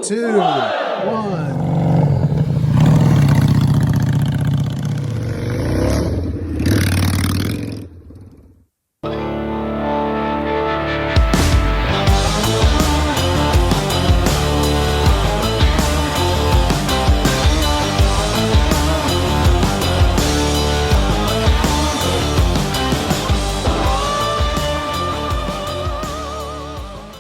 2, 1.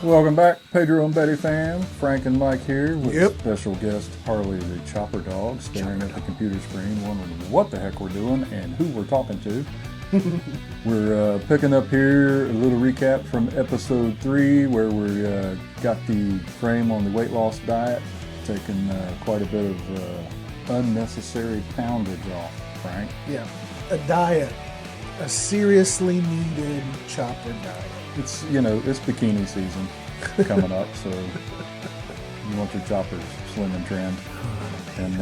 Welcome back, Pedro and Betty fam. Frank and Mike here with Yep. special guest Harley the Chopper Dog, staring at the computer screen, wondering what the heck we're doing and who we're talking to. We're picking up here a little recap from episode 3, where we got the frame on the weight loss diet, taking quite a bit of unnecessary poundage off, Frank. Yeah, a diet, a seriously needed chopper diet. It's, it's bikini season coming up, so you want your choppers slim and trim. And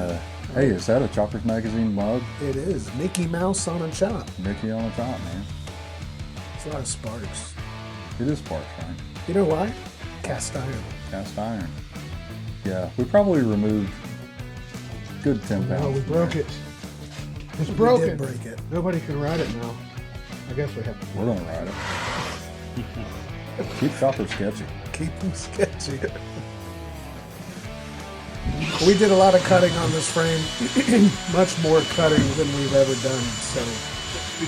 hey, is that a Choppers Magazine mug? It is. Mickey Mouse on a chop. Mickey on the top, man. It's a lot of sparks. It is sparks, Frank. You know why? Cast iron. Cast iron. Yeah, we probably removed good 10 pounds. No, we broke it. It's We broken. did break it. Nobody can ride it now. I guess we have to. We're gonna ride it. Keep choppers sketchy. Keep them sketchy. We did a lot of cutting on this frame. Much more cutting than we've ever done. So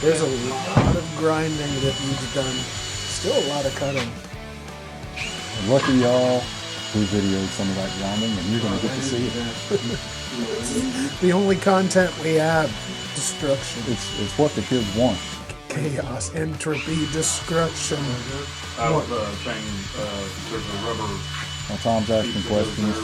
there's a lot of grinding that needs done. Still a lot of cutting. And lucky y'all, we videoed some of that grinding, and you're gonna get to see it. The only content we have, destruction. It's what the kids want. Chaos, entropy, destruction. I was saying there's a rubber. Now Tom's asking questions.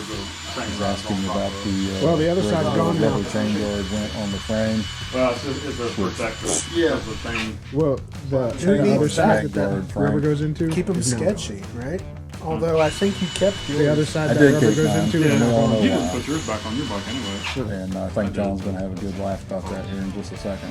He's asking about the the other side's gone now. rubber chain guard went on the frame. Well, it's a protector. Yeah. It's a thing. Well, the need other that side that guard, that rubber Frank. goes into. Keep them is now sketchy, right? Although I think you kept yours. The other side I that did rubber keep goes mine. into Yeah, is we all now know You gone. just put yours back on your bike anyway. And I think John's going to have a good laugh about that here in just a second.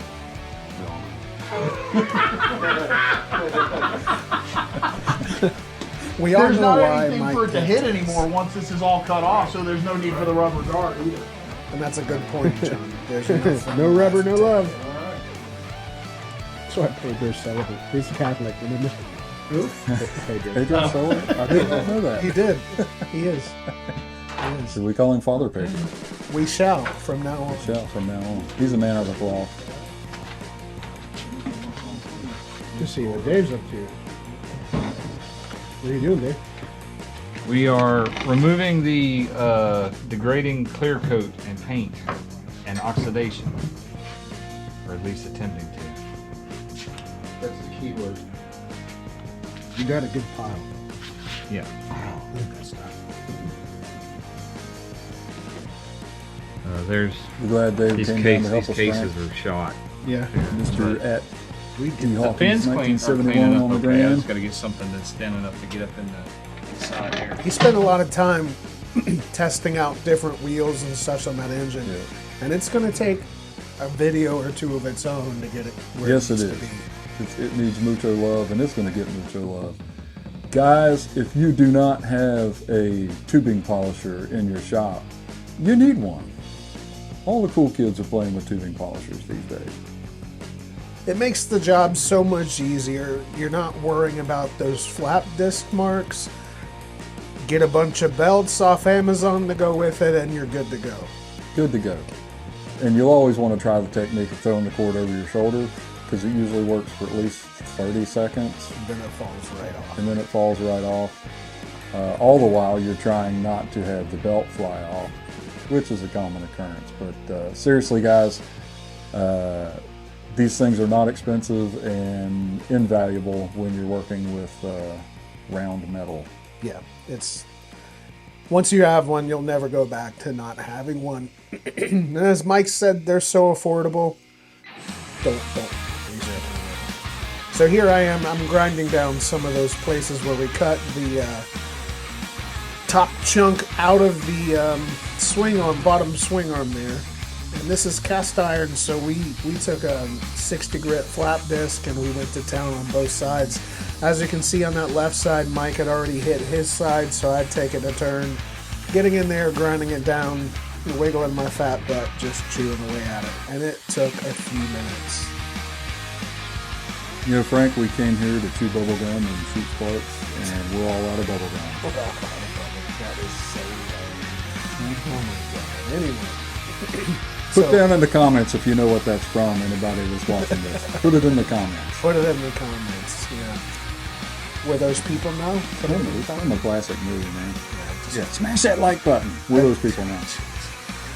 We all There's know not why anything Mike for it to kept hit his. anymore once this is all cut off, so there's no need for the rubber guard either. And that's a good point, John. There's nothing No rubber, left no to- love. That's why Pedro's celibate. He's Catholic, remember? Who? Pedro. Pedro Solar? I did not know He that. did. He is. He is. Should we call him Father Pedro? We shall from now on. Shall from now on. He's a man of the cloth. Let's see what Dave's up to. What are you doing, Dave? We are removing the degrading clear coat and paint and oxidation, or at least attempting to. That's the key word. You got a good pile. Yeah. Good stuff. There's We're glad Dave these came down to help these us. cases Frank. are shot. Yeah. Mr. at We D. The Hawkins, pins are 1971 cleaning up on the okay. I grand. just got to get something that's thin enough to get up in the side here. He spent a lot of time testing out different wheels and such on that engine. Yeah. And it's going to take a video or two of its own to get it where Yes, it it needs is. to be. It needs mucho love, and it's going to get mucho love. Guys, if you do not have a tubing polisher in your shop, you need one. All the cool kids are playing with tubing polishers these days. It makes the job so much easier. You're not worrying about those flap disc marks. Get a bunch of belts off Amazon to go with it, and you're good to go. Good to go. And you'll always want to try the technique of throwing the cord over your shoulder, because it usually works for at least 30 seconds, Then it falls right off. and then it falls right off. All the while you're trying not to have the belt fly off, which is a common occurrence. But seriously, guys, these things are not expensive and invaluable when you're working with round metal. Yeah, it's once you have one, you'll never go back to not having one. And as Mike said, they're so affordable. Don't use it. So here I am. I'm grinding down some of those places where we cut the top chunk out of the swing arm, bottom swing arm there. And this is cast iron, so we took a 60 grit flap disc and we went to town on both sides. As you can see on that left side, Mike had already hit his side, so I'd taken a turn getting in there, grinding it down, wiggling my fat butt, just chewing away at it. And it took a few minutes. You know, Frank, we came here to chew bubble gum and shoot sparks, and we're all out of bubble gum. That is so lame. Oh my god. Anyway. Put down in the comments if you know what that's from, anybody that's watching this. Put it in the comments. Put it in the comments, yeah. Were those people know? Put it in the It's from a comments. classic movie, man. Yeah, smash that like button. We're those people now.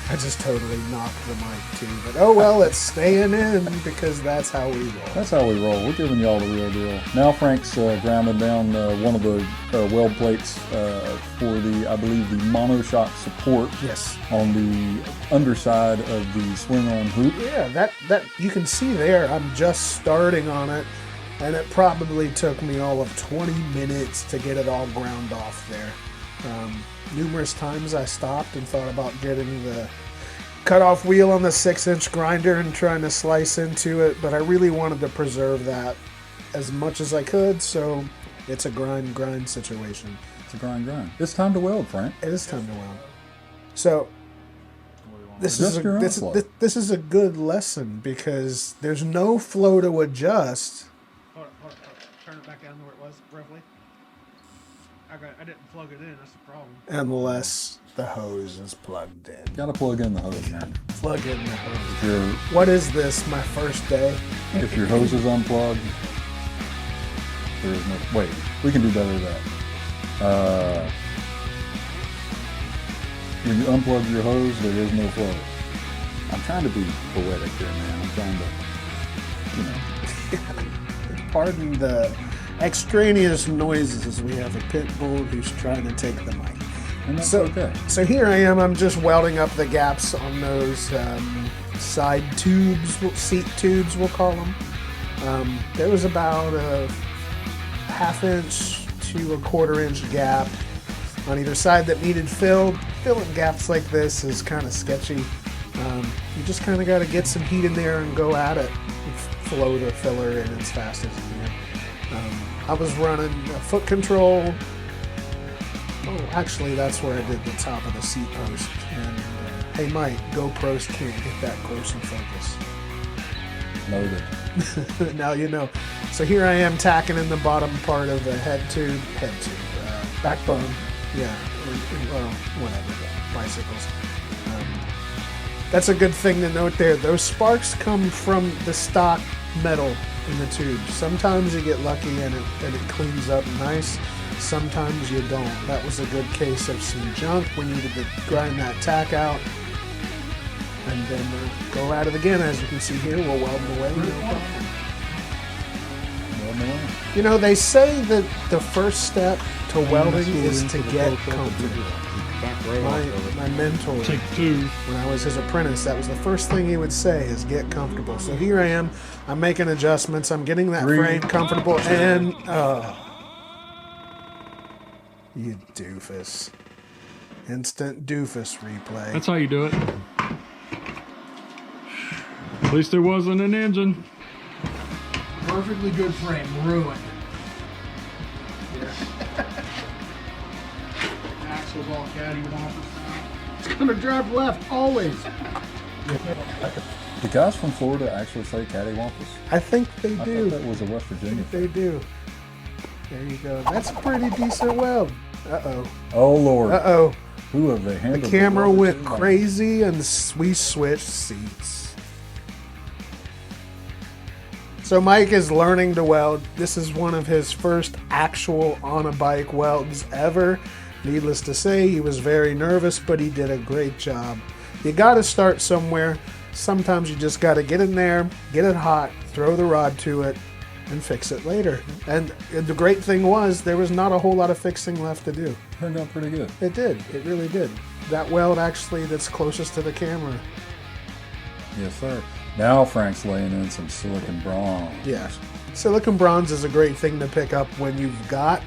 I just totally knocked the mic too, but oh well, it's staying in because that's how we roll. That's how we roll. We're giving y'all the real deal. Now Frank's grounding down one of the weld plates for the, I believe, the monoshock support Yes. on the underside of the swing-on hoop. Yeah, that you can see there. I'm just starting on it, and it probably took me all of 20 minutes to get it all ground off there. Numerous times I stopped and thought about getting the cutoff wheel on the 6-inch grinder and trying to slice into it, but I really wanted to preserve that as much as I could, so it's a grind situation. It's a grind. It's time to weld, Frank. It is time to weld. So this Adjust is your own this, flow. this is a good lesson because there's no flow to adjust. Hold on. Turn it back down to where it was, roughly. I didn't plug it in, that's the problem. Unless the hose is plugged in. Gotta plug in the hose, man. Plug in the hose. If your, What is this? My first day? if your hose is unplugged, there is no... Wait, we can do better than that. When you unplug your hose, there is no flow. I'm trying to be poetic here, man. I'm trying to, Pardon the extraneous noises. We have a pit bull who's trying to take the mic. and that's So, okay. so here I am. I'm just welding up the gaps on those side tubes, seat tubes, we'll call them. There was about a 1/2 inch to a 1/4 inch gap on either side that needed filled. Filling gaps like this is kind of sketchy. You just kind of got to get some heat in there and go at it. Flow the filler in as fast as you can. I was running a foot control. Oh, actually, that's where I did the top of the seat post. And hey, Mike, GoPros can't get that close in focus. Loaded. Now you know. So here I am tacking in the bottom part of the backbone. Yeah, well, whatever, bicycles. That's a good thing to note there. Those sparks come from the stock metal in the tube. Sometimes you get lucky and it cleans up nice. Sometimes you don't. That was a good case of some junk. We needed to grind that tack out and then go at it again. As you can see here, we'll weld them away. No problem. You know, they say that the first step to welding is to get comfortable. My mentor, Take two. when I was his apprentice, that was the first thing he would say is get comfortable. So here I am. I'm making adjustments. I'm getting that frame comfortable and you doofus. Instant doofus replay. That's how you do it. At least it wasn't an engine. Perfectly good frame, ruined. Axle's all cattywampus. It's gonna drive left always. The guys from Florida actually say cattywampus. I think they I do. thought that was a West Virginia They do. There you go. That's a pretty decent weld. Uh-oh. Oh, Lord. Uh-oh. Who have they The handled? camera welder went to? crazy and we switched seats. So Mike is learning to weld. This is one of his first actual on-a-bike welds ever. Needless to say, he was very nervous, but he did a great job. You got to start somewhere. Sometimes you just got to get in there, get it hot, throw the rod to it, and fix it later. And the great thing was there was not a whole lot of fixing left to do. Turned out pretty good. It did. It really did. That weld actually that's closest to the camera. Yes, sir. Now Frank's laying in some silicon bronze. Yeah. Silicon bronze is a great thing to pick up when you've got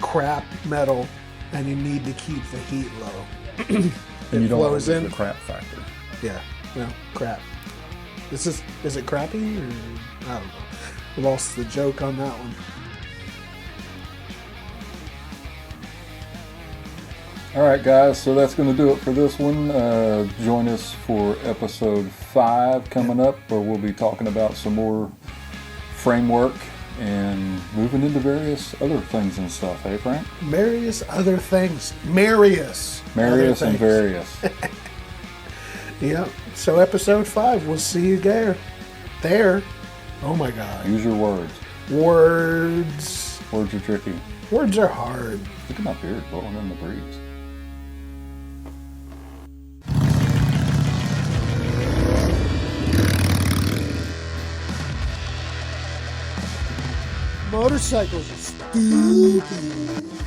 crap metal and you need to keep the heat low. And you don't want flows to lose in. the crap factor. Yeah. No, crap. Is it crappy or I don't know. Lost the joke on that one. All right, guys, so that's going to do it for this one. Join us for episode 5 coming up, where we'll be talking about some more framework and moving into various other things and stuff. Hey, Frank? Various other things. Marius And things. various. Yeah. So episode 5, we'll see you there. There. Oh my God. Use your words. Words. Words are tricky. Words are hard. Look at my beard blowing in the breeze. Motorcycles are stupid.